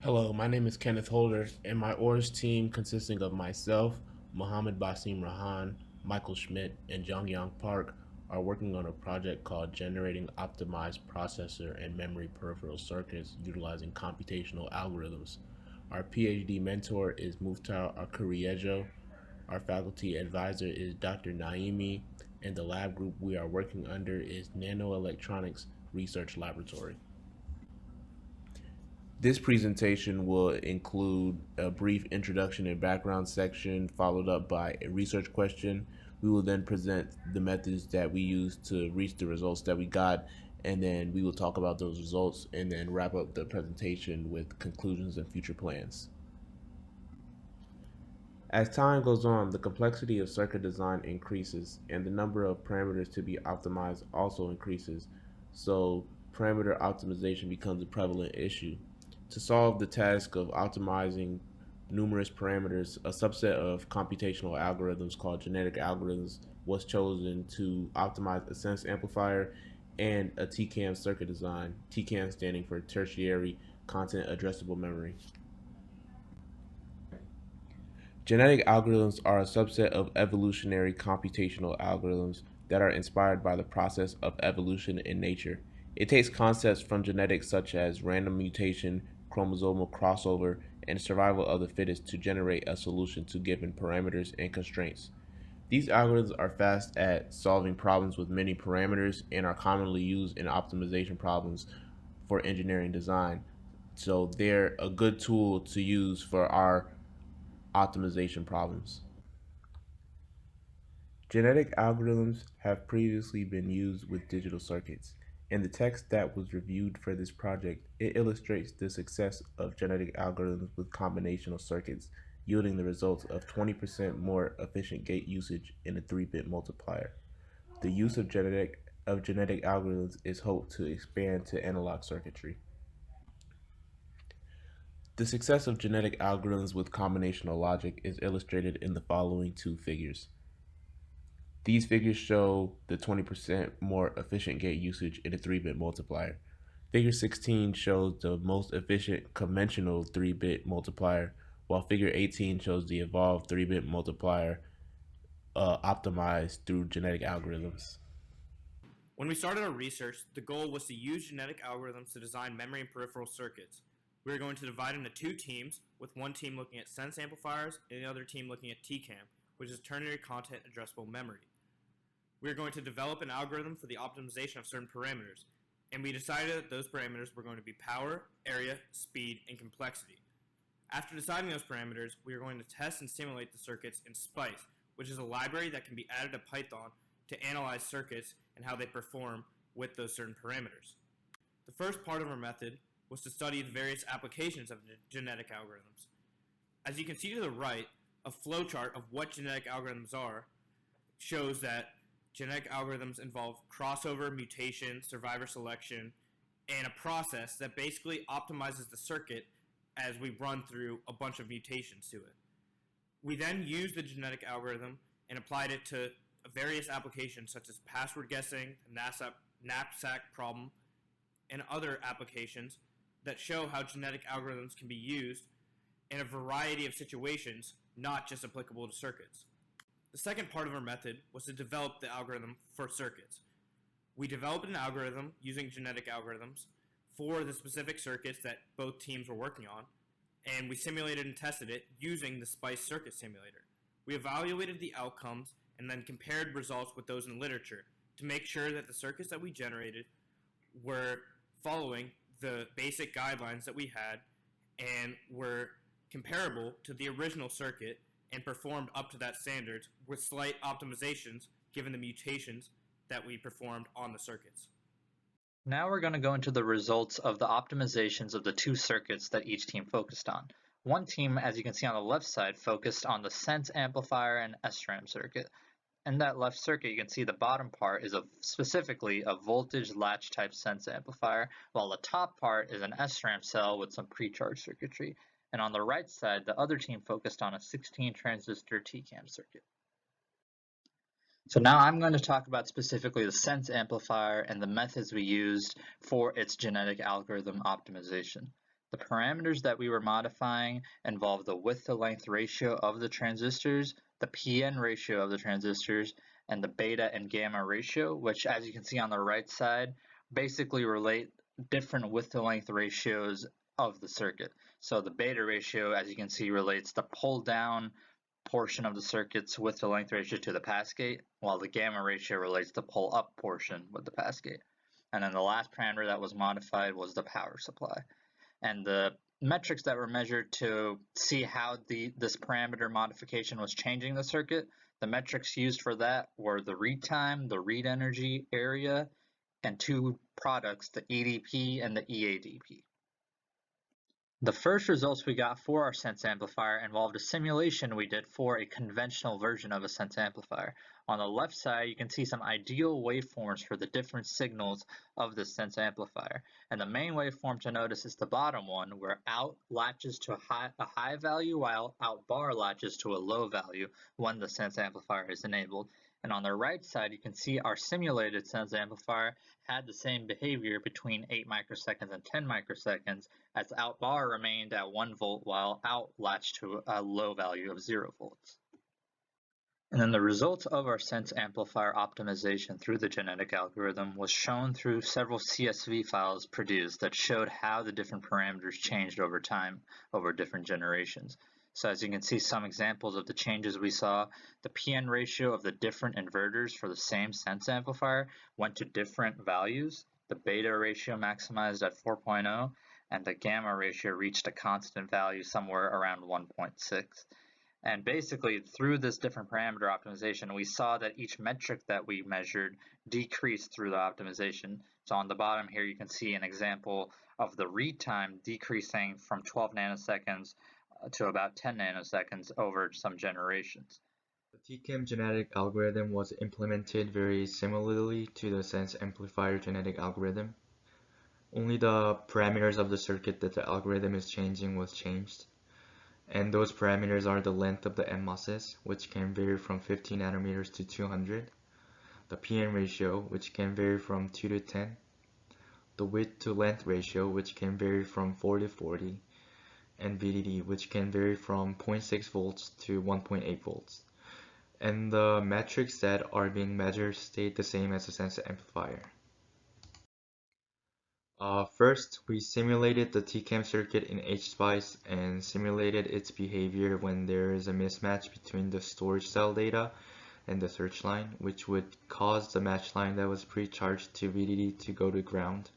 Hello, my name is Kenneth Holder, and my ORS team, consisting of myself, Mohamad-Baasim Rehan, Michael Schmidt, and Jongheon Park, are working on a project called Generating Optimized Processor and Memory Peripheral Circuits Utilizing Computational Algorithms. Our PhD mentor is Mufutau Akuruyejo. Our faculty advisor is Dr. Naeemi, and the lab group we are working under is Nanoelectronics Research Laboratory. This presentation will include a brief introduction and background section, followed up by a research question. We will then present the methods that we used to reach the results that we got, and then we will talk about those results and then wrap up the presentation with conclusions and future plans. As time goes on, the complexity of circuit design increases and the number of parameters to be optimized also increases, so parameter optimization becomes a prevalent issue. To solve the task of optimizing numerous parameters, a subset of computational algorithms called genetic algorithms was chosen to optimize a sense amplifier and a TCAM circuit design, TCAM standing for tertiary content addressable memory. Genetic algorithms are a subset of evolutionary computational algorithms that are inspired by the process of evolution in nature. It takes concepts from genetics such as random mutation, chromosomal crossover, and survival of the fittest to generate a solution to given parameters and constraints. These algorithms are fast at solving problems with many parameters and are commonly used in optimization problems for engineering design. So they're a good tool to use for our optimization problems. Genetic algorithms have previously been used with digital circuits. In the text that was reviewed for this project, it illustrates the success of genetic algorithms with combinational circuits, yielding the results of 20% more efficient gate usage in a 3-bit multiplier. The use of genetic algorithms is hoped to expand to analog circuitry. The success of genetic algorithms with combinational logic is illustrated in the following two figures. These figures show the 20% more efficient gate usage in a 3-bit multiplier. Figure 16 shows the most efficient conventional 3-bit multiplier, while figure 18 shows the evolved 3-bit multiplier optimized through genetic algorithms. When we started our research, the goal was to use genetic algorithms to design memory and peripheral circuits. We were going to divide into two teams, with one team looking at sense amplifiers and the other team looking at TCAM, which is ternary content addressable memory. We were going to develop an algorithm for the optimization of certain parameters, and we decided that those parameters were going to be power, area, speed, and complexity. After deciding those parameters, we are going to test and simulate the circuits in SPICE, which is a library that can be added to Python to analyze circuits and how they perform with those certain parameters. The first part of our method was to study the various applications of genetic algorithms. As you can see to the right, a flowchart of what genetic algorithms are shows that genetic algorithms involve crossover, mutation, survivor selection, and a process that basically optimizes the circuit as we run through a bunch of mutations to it. We then used the genetic algorithm and applied it to various applications such as password guessing, the knapsack problem, and other applications that show how genetic algorithms can be used in a variety of situations, not just applicable to circuits. The second part of our method was to develop the algorithm for circuits. We developed an algorithm using genetic algorithms for the specific circuits that both teams were working on, and we simulated and tested it using the SPICE circuit simulator. We evaluated the outcomes and then compared results with those in literature to make sure that the circuits that we generated were following the basic guidelines that we had and were comparable to the original circuit and performed up to that standard with slight optimizations given the mutations that we performed on the circuits. Now we're going to go into the results of the optimizations of the two circuits that each team focused on. One team, as you can see on the left side, focused on the sense amplifier and SRAM circuit. In that left circuit, you can see the bottom part is specifically a voltage latch type sense amplifier, while the top part is an SRAM cell with some pre-charge circuitry. And on the right side, the other team focused on a 16 transistor TCAM circuit. So now I'm going to talk about specifically the sense amplifier and the methods we used for its genetic algorithm optimization. The parameters that we were modifying involve the width-to-length ratio of the transistors, the PN ratio of the transistors, and the beta and gamma ratio, which, as you can see on the right side, basically relate different width-to-length ratios of the circuit. So the beta ratio, as you can see, relates the pull-down portion of the circuit's width-to-length ratio to the pass gate, while the gamma ratio relates the pull-up portion with the pass gate. And then the last parameter that was modified was the power supply. And the metrics that were measured to see how this parameter modification was changing the circuit, the metrics used for that were the read time, the read energy area, and two products, the EDP and the EADP. The first results we got for our sense amplifier involved a simulation we did for a conventional version of a sense amplifier. On the left side, you can see some ideal waveforms for the different signals of the sense amplifier. And the main waveform to notice is the bottom one, where out latches to a high value while out bar latches to a low value when the sense amplifier is enabled. And on the right side, you can see our simulated sense amplifier had the same behavior between 8 microseconds and 10 microseconds, as out bar remained at 1 volt while out latched to a low value of 0 volts. And then the results of our sense amplifier optimization through the genetic algorithm was shown through several CSV files produced that showed how the different parameters changed over time over different generations. So as you can see, some examples of the changes we saw, the PN ratio of the different inverters for the same sense amplifier went to different values. The beta ratio maximized at 4.0, and the gamma ratio reached a constant value somewhere around 1.6. And basically, through this different parameter optimization, we saw that each metric that we measured decreased through the optimization. So on the bottom here, you can see an example of the read time decreasing from 12 nanoseconds to about 10 nanoseconds over some generations. The TCAM genetic algorithm was implemented very similarly to the sense amplifier genetic algorithm. Only the parameters of the circuit that the algorithm is changing was changed. And those parameters are the length of the NMOSes, which can vary from 50 nanometers to 200, the PN ratio, which can vary from 2 to 10, the width to length ratio, which can vary from 4 to 40, and VDD, which can vary from 0.6 volts to 1.8 volts. And the metrics that are being measured stayed the same as the sense amplifier. First, we simulated the TCAM circuit in HSpice and simulated its behavior when there is a mismatch between the storage cell data and the search line, which would cause the match line that was pre-charged to VDD to go to ground.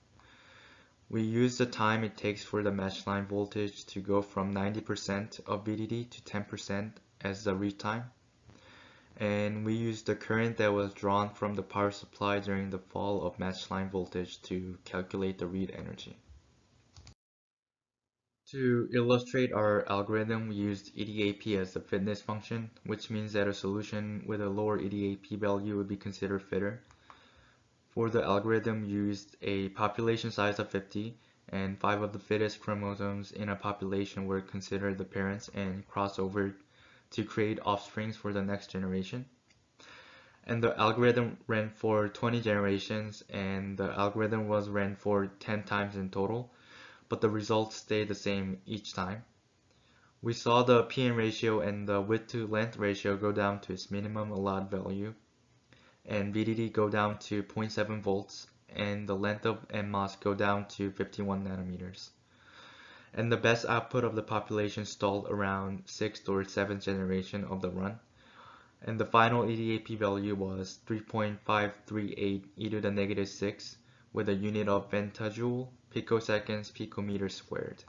We used the time it takes for the match line voltage to go from 90% of VDD to 10% as the read time. And we used the current that was drawn from the power supply during the fall of match line voltage to calculate the read energy. To illustrate our algorithm, we used EDAP as the fitness function, which means that a solution with a lower EDAP value would be considered fitter. For the algorithm, we used a population size of 50, and 5 of the fittest chromosomes in a population were considered the parents and crossed over to create offsprings for the next generation. And the algorithm ran for 20 generations, and the algorithm was ran for 10 times in total, but the results stayed the same each time. We saw the PN ratio and the width to length ratio go down to its minimum allowed value, and VDD go down to 0.7 volts, and the length of NMOS go down to 51 nanometers. And the best output of the population stalled around 6th or 7th generation of the run. And the final EDAP value was 3.538 e to the negative 6 with a unit of pentajoule, picoseconds, picometers squared.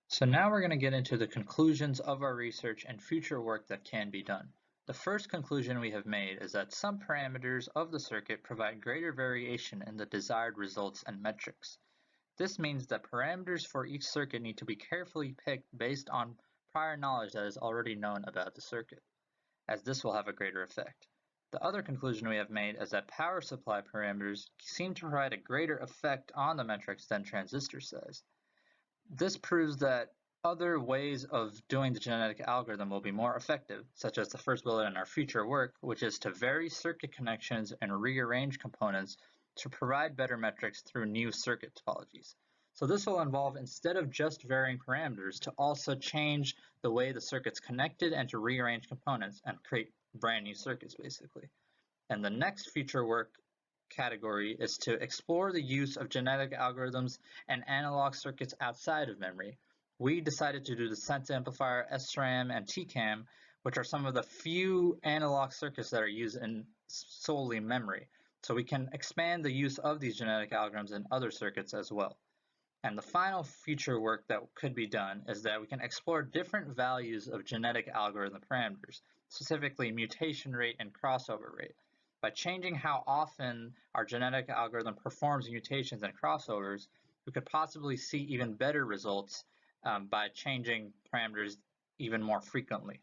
So now we're going to get into the conclusions of our research and future work that can be done. The first conclusion we have made is that some parameters of the circuit provide greater variation in the desired results and metrics. This means that parameters for each circuit need to be carefully picked based on prior knowledge that is already known about the circuit, as this will have a greater effect. The other conclusion we have made is that power supply parameters seem to provide a greater effect on the metrics than transistor size. This proves that other ways of doing the genetic algorithm will be more effective, such as the first bullet in our future work, which is to vary circuit connections and rearrange components to provide better metrics through new circuit topologies. So this will involve, instead of just varying parameters, to also change the way the circuit's connected and to rearrange components and create brand new circuits, basically. And the next future work category is to explore the use of genetic algorithms and analog circuits outside of memory. We decided to do the sense amplifier, SRAM, and TCAM, which are some of the few analog circuits that are used in solely memory. So we can expand the use of these genetic algorithms in other circuits as well. And the final future work that could be done is that we can explore different values of genetic algorithm parameters, specifically mutation rate and crossover rate. By changing how often our genetic algorithm performs mutations and crossovers, we could possibly see even better results by changing parameters even more frequently.